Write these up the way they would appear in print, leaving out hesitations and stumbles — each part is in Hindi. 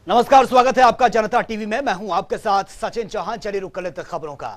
नमस्कार, स्वागत है आपका जनता टीवी में। मैं हूं आपके साथ सचिन चौहान। चलिए रुक कर लेते खबरों का।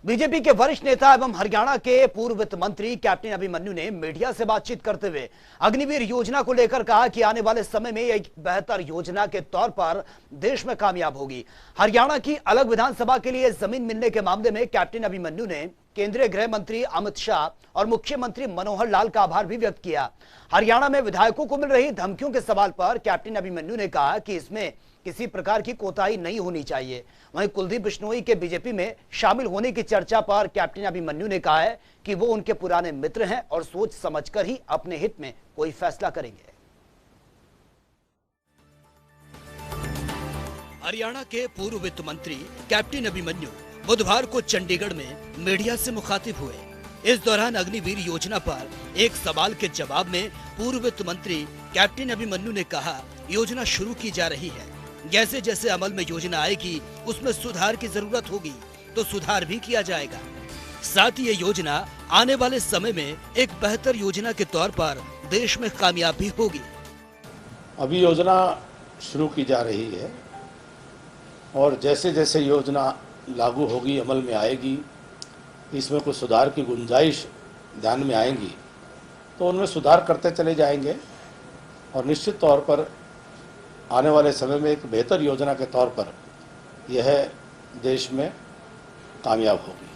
बीजेपी के वरिष्ठ नेता एवं हरियाणा के पूर्व वित्त मंत्री कैप्टन अभिमन्यु ने मीडिया से बातचीत करते हुए अग्निवीर योजना को लेकर कहा कि आने वाले समय में एक बेहतर योजना के तौर पर देश में कामयाब होगी। हरियाणा की अलग विधानसभा के लिए जमीन मिलने के मामले में कैप्टन अभिमन्यु ने केंद्रीय गृह मंत्री अमित शाह और मुख्यमंत्री मनोहर लाल का आभार भी व्यक्त किया। हरियाणा में विधायकों को मिल रही धमकियों के सवाल पर कैप्टन अभिमन्यु ने कहा कि इसमें किसी प्रकार की कोताही नहीं होनी चाहिए। वहीं कुलदीप बिश्नोई के बीजेपी में शामिल होने की चर्चा पर कैप्टन अभिमन्यु ने कहा है कि वो उनके पुराने मित्र हैं और सोच समझकर ही अपने हित में कोई फैसला करेंगे। हरियाणा के पूर्व वित्त मंत्री कैप्टन अभिमन्यु बुधवार को चंडीगढ़ में मीडिया से मुखातिब हुए। इस दौरान अग्निवीर योजना पर एक सवाल के जवाब में पूर्व वित्त मंत्री कैप्टन अभिमन्यु ने कहा, योजना शुरू की जा रही है, जैसे जैसे अमल में योजना आएगी उसमें सुधार की जरूरत होगी तो सुधार भी किया जाएगा। साथ ही ये योजना आने वाले समय में एक बेहतर योजना के तौर पर देश में कामयाब भी होगी। अभी योजना शुरू की जा रही है और जैसे जैसे योजना लागू होगी, अमल में आएगी, इसमें कुछ सुधार की गुंजाइश ध्यान में आएंगी तो उनमें सुधार करते चले जाएंगे और निश्चित तौर पर आने वाले समय में एक बेहतर योजना के तौर पर यह देश में कामयाब होगी।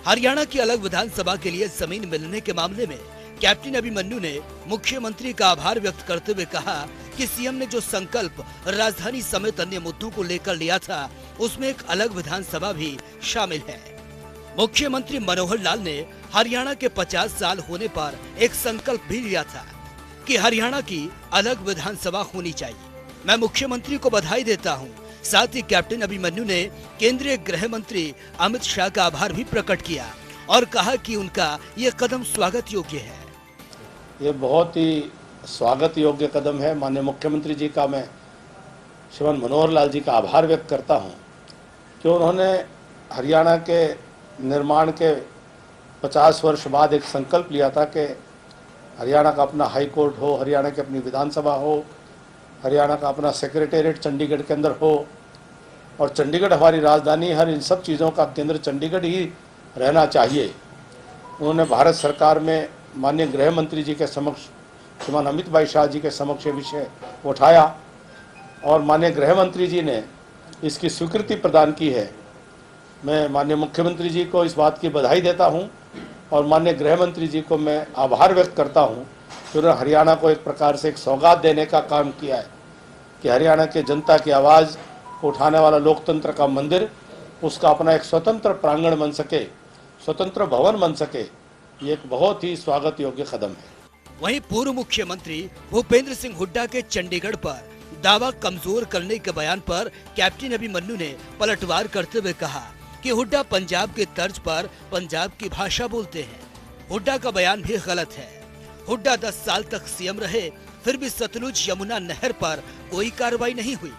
हरियाणा की अलग विधानसभा के लिए जमीन मिलने के मामले में कैप्टन अभिमन्यु ने मुख्यमंत्री का आभार व्यक्त करते हुए कहा कि सीएम ने जो संकल्प राजधानी समेत अन्य मुद्दों को लेकर लिया था उसमें एक अलग विधानसभा भी शामिल है। मुख्यमंत्री मनोहर लाल ने हरियाणा के 50 साल होने पर एक संकल्प भी लिया था कि हरियाणा की अलग विधानसभा होनी चाहिए। मैं मुख्यमंत्री को बधाई देता हूं। साथ ही कैप्टन अभिमन्यु ने केंद्रीय गृह मंत्री अमित शाह का आभार भी प्रकट किया और कहा कि उनका ये कदम स्वागत योग्य है। ये बहुत ही स्वागत योग्य कदम है। माननीय मुख्यमंत्री जी का मैं श्रीमान मनोहर लाल जी का आभार व्यक्त करता हूं कि उन्होंने हरियाणा के निर्माण के 50 वर्ष बाद एक संकल्प लिया था कि हरियाणा का अपना हाई कोर्ट हो, हरियाणा की अपनी विधानसभा हो, हरियाणा का अपना सेक्रेटेरिएट चंडीगढ़ के अंदर हो और चंडीगढ़ हमारी राजधानी, हर इन सब चीज़ों का केंद्र चंडीगढ़ ही रहना चाहिए। उन्होंने भारत सरकार में माननीय गृह मंत्री जी के समक्ष श्रीमान अमित भाई शाह जी के समक्ष ये विषय उठाया और माननीय गृह मंत्री जी ने इसकी स्वीकृति प्रदान की है। मैं माननीय मुख्यमंत्री जी को इस बात की बधाई देता हूँ और माननीय गृह मंत्री जी को मैं आभार व्यक्त करता हूँ कि उन्होंने हरियाणा को एक प्रकार से एक सौगात देने का काम किया है कि हरियाणा के जनता की आवाज़ को उठाने वाला लोकतंत्र का मंदिर, उसका अपना एक स्वतंत्र प्रांगण बन सके, स्वतंत्र भवन बन सके। ये एक बहुत ही स्वागत योग्य कदम है। वहीं पूर्व मुख्यमंत्री भूपेंद्र सिंह हुड्डा के चंडीगढ़ पर दावा कमजोर करने के बयान पर कैप्टन अभिमन्यु ने पलटवार करते हुए कहा कि हुड्डा पंजाब के तर्ज पर पंजाब की भाषा बोलते हैं। हुड्डा का बयान भी गलत है। हुड्डा 10 साल तक सीएम रहे, फिर भी सतलुज यमुना नहर पर कोई कार्रवाई नहीं हुई।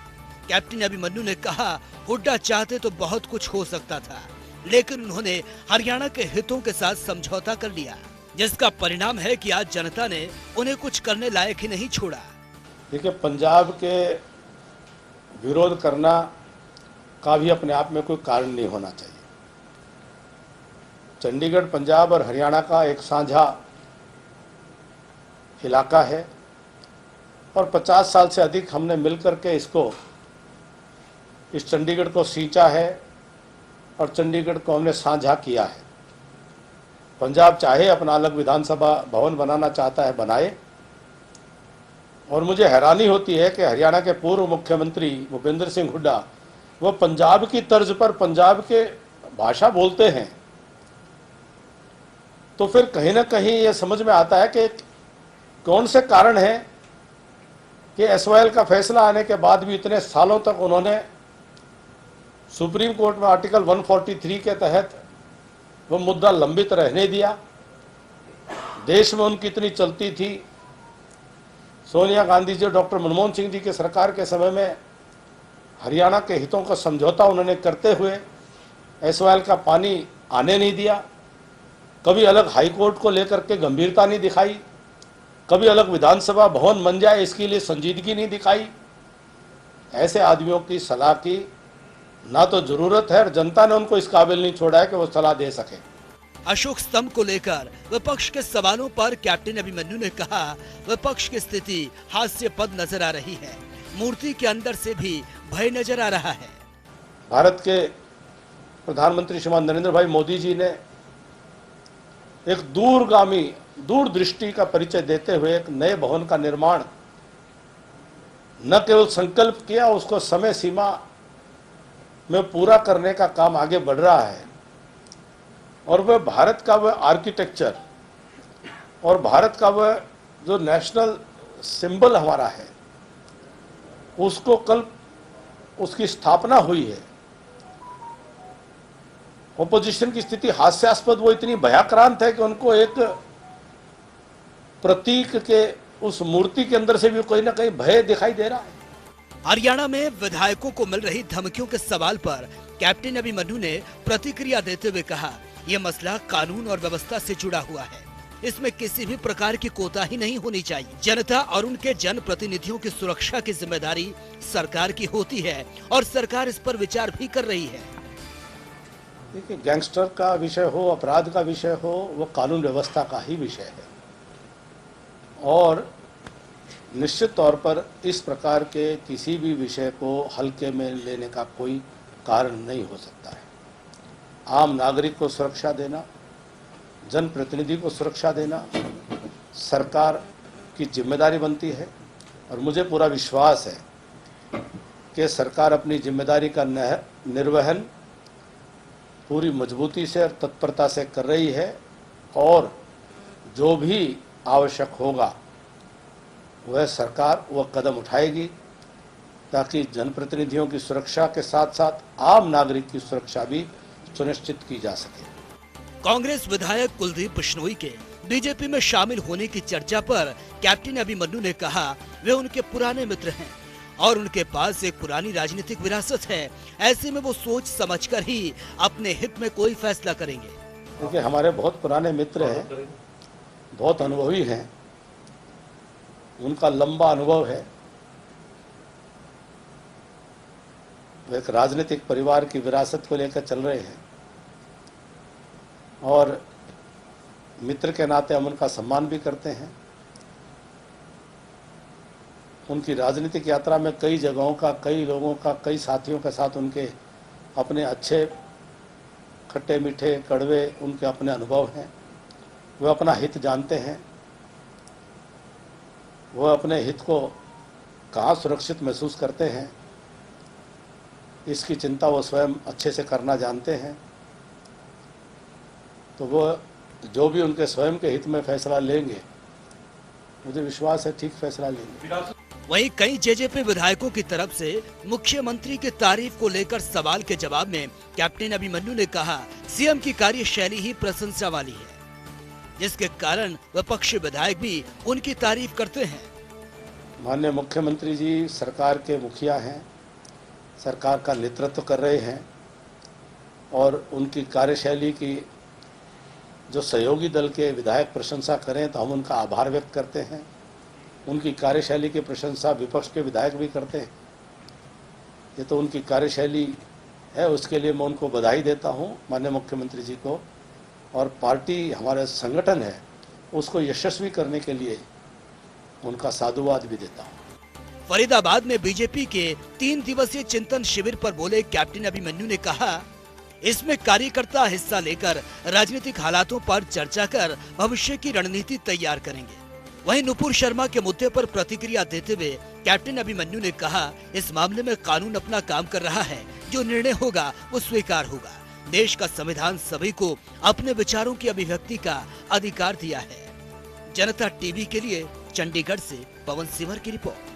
कैप्टन अभिमन्यु ने कहा, हुड्डा चाहते तो बहुत कुछ हो सकता था, लेकिन उन्होंने हरियाणा के हितों के साथ समझौता कर लिया, जिसका परिणाम है कि आज जनता ने उन्हें कुछ करने लायक ही नहीं छोड़ा। देखिए, पंजाब के विरोध करना का भी अपने आप में कोई कारण नहीं होना चाहिए। चंडीगढ़ पंजाब और हरियाणा का एक साझा इलाका है और 50 साल से अधिक हमने मिलकर के इस चंडीगढ़ को सींचा है और चंडीगढ़ को हमने साझा किया है। पंजाब चाहे अपना अलग विधानसभा भवन बनाना चाहता है, बनाए। और मुझे हैरानी होती है कि हरियाणा के पूर्व मुख्यमंत्री भूपेंद्र सिंह हुड्डा वो पंजाब की तर्ज पर पंजाब के भाषा बोलते हैं, तो फिर कहीं ना कहीं ये समझ में आता है कि कौन से कारण है कि एसवाईएल का फैसला आने के बाद भी इतने सालों तक उन्होंने सुप्रीम कोर्ट में आर्टिकल 143 के तहत वो मुद्दा लंबित रहने दिया। देश में उनकी इतनी चलती थी। सोनिया गांधी जी, डॉक्टर मनमोहन सिंह जी की सरकार के समय में हरियाणा के हितों का समझौता उन्होंने करते हुए एसवाईएल का पानी आने नहीं दिया। कभी अलग हाई कोर्ट को लेकर के गंभीरता नहीं दिखाई, कभी अलग विधानसभा भवन बन जाए इसके लिए संजीदगी नहीं दिखाई। ऐसे आदमियों की सलाह की ना तो जरूरत है और जनता ने उनको इस काबिल नहीं छोड़ा है कि वो सलाह दे सके। अशोक स्तंभ को लेकर विपक्ष के सवालों पर कैप्टन अभिमन्यु ने कहा, विपक्ष की स्थिति हास्यास्पद नजर आ रही है, मूर्ति के अंदर से भी भय नजर आ रहा है। भारत के प्रधानमंत्री श्रीमान नरेंद्र भाई मोदी जी ने एक दूरदृष्टि का परिचय देते हुए एक नए भवन का निर्माण न केवल संकल्प किया, उसको समय सीमा में पूरा करने का काम आगे बढ़ रहा है। और वह भारत का वह आर्किटेक्चर और भारत का वह जो नेशनल सिंबल हमारा है, उसको कल उसकी स्थापना हुई है। ओपोजिशन की स्थिति हास्यास्पद, वो इतनी भयाक्रांत है कि उनको एक प्रतीक के उस मूर्ति के अंदर से भी कोई ना कहीं भय दिखाई दे रहा है। हरियाणा में विधायकों को मिल रही धमकियों के सवाल पर कैप्टन अभिमन्यु ने प्रतिक्रिया देते हुए कहा, यह मसला कानून और व्यवस्था से जुड़ा हुआ है, इसमें किसी भी प्रकार की कोताही नहीं होनी चाहिए। जनता और उनके जनप्रतिनिधियों की सुरक्षा की जिम्मेदारी सरकार की होती है और सरकार इस पर विचार भी कर रही है। देखिए, गैंगस्टर का विषय हो, अपराध का विषय हो, वो कानून व्यवस्था का ही विषय है और निश्चित तौर पर इस प्रकार के किसी भी विषय को हल्के में लेने का कोई कारण नहीं हो सकता है। आम नागरिक को सुरक्षा देना, जनप्रतिनिधि को सुरक्षा देना सरकार की जिम्मेदारी बनती है और मुझे पूरा विश्वास है कि सरकार अपनी जिम्मेदारी का निर्वहन पूरी मजबूती से और तत्परता से कर रही है और जो भी आवश्यक होगा वह सरकार वह कदम उठाएगी ताकि जनप्रतिनिधियों की सुरक्षा के साथ साथ आम नागरिक की सुरक्षा भी सुनिश्चित की जा सके। कांग्रेस विधायक कुलदीप बिश्नोई के बीजेपी में शामिल होने की चर्चा पर कैप्टन अभिमन्यु ने कहा, वे उनके पुराने मित्र हैं और उनके पास एक पुरानी राजनीतिक विरासत है, ऐसे में वो सोच समझकर ही अपने हित में कोई फैसला करेंगे। देखिए, हमारे बहुत पुराने मित्र हैं, बहुत अनुभवी हैं, उनका लंबा अनुभव है, वो एक राजनीतिक परिवार की विरासत को लेकर चल रहे हैं और मित्र के नाते हम उनका सम्मान भी करते हैं। उनकी राजनीतिक यात्रा में कई जगहों का, कई लोगों का, कई साथियों के साथ उनके अपने अच्छे खट्टे मीठे कड़वे उनके अपने अनुभव हैं। वे अपना हित जानते हैं, वह अपने हित को कहाँ सुरक्षित महसूस करते हैं, इसकी चिंता वो स्वयं अच्छे से करना जानते हैं। तो वह जो भी उनके स्वयं के हित में फैसला लेंगे, मुझे विश्वास है ठीक फैसला लेंगे। वहीं कई जेजेपी विधायकों की तरफ से मुख्यमंत्री की तारीफ को लेकर सवाल के जवाब में कैप्टन अभिमन्यु ने कहा, सीएम की कार्यशैली ही प्रशंसा वाली है, जिसके कारण विपक्षी विधायक भी उनकी तारीफ करते हैं। माननीय मुख्यमंत्री जी सरकार के मुखिया हैं, सरकार का नेतृत्व कर रहे हैं और उनकी कार्यशैली की जो सहयोगी दल के विधायक प्रशंसा करें तो हम उनका आभार व्यक्त करते हैं। उनकी कार्यशैली की प्रशंसा विपक्ष के विधायक भी करते हैं। ये तो उनकी कार्यशैली है, उसके लिए मैं उनको बधाई देता हूँ, माननीय मुख्यमंत्री जी को, और पार्टी हमारा संगठन है उसको यशस्वी करने के लिए उनका साधुवाद भी देता हूँ। फरीदाबाद में बीजेपी के 3 दिवसीय चिंतन शिविर पर बोले कैप्टन अभिमन्यु ने कहा, इसमें कार्यकर्ता हिस्सा लेकर राजनीतिक हालातों पर चर्चा कर भविष्य की रणनीति तैयार करेंगे। वहीं नुपुर शर्मा के मुद्दे पर प्रतिक्रिया देते हुए कैप्टन अभिमन्यु ने कहा, इस मामले में कानून अपना काम कर रहा है, जो निर्णय होगा वो स्वीकार होगा। देश का संविधान सभी को अपने विचारों की अभिव्यक्ति का अधिकार दिया है। जनता टीवी के लिए चंडीगढ़ से पवन सिवर की रिपोर्ट।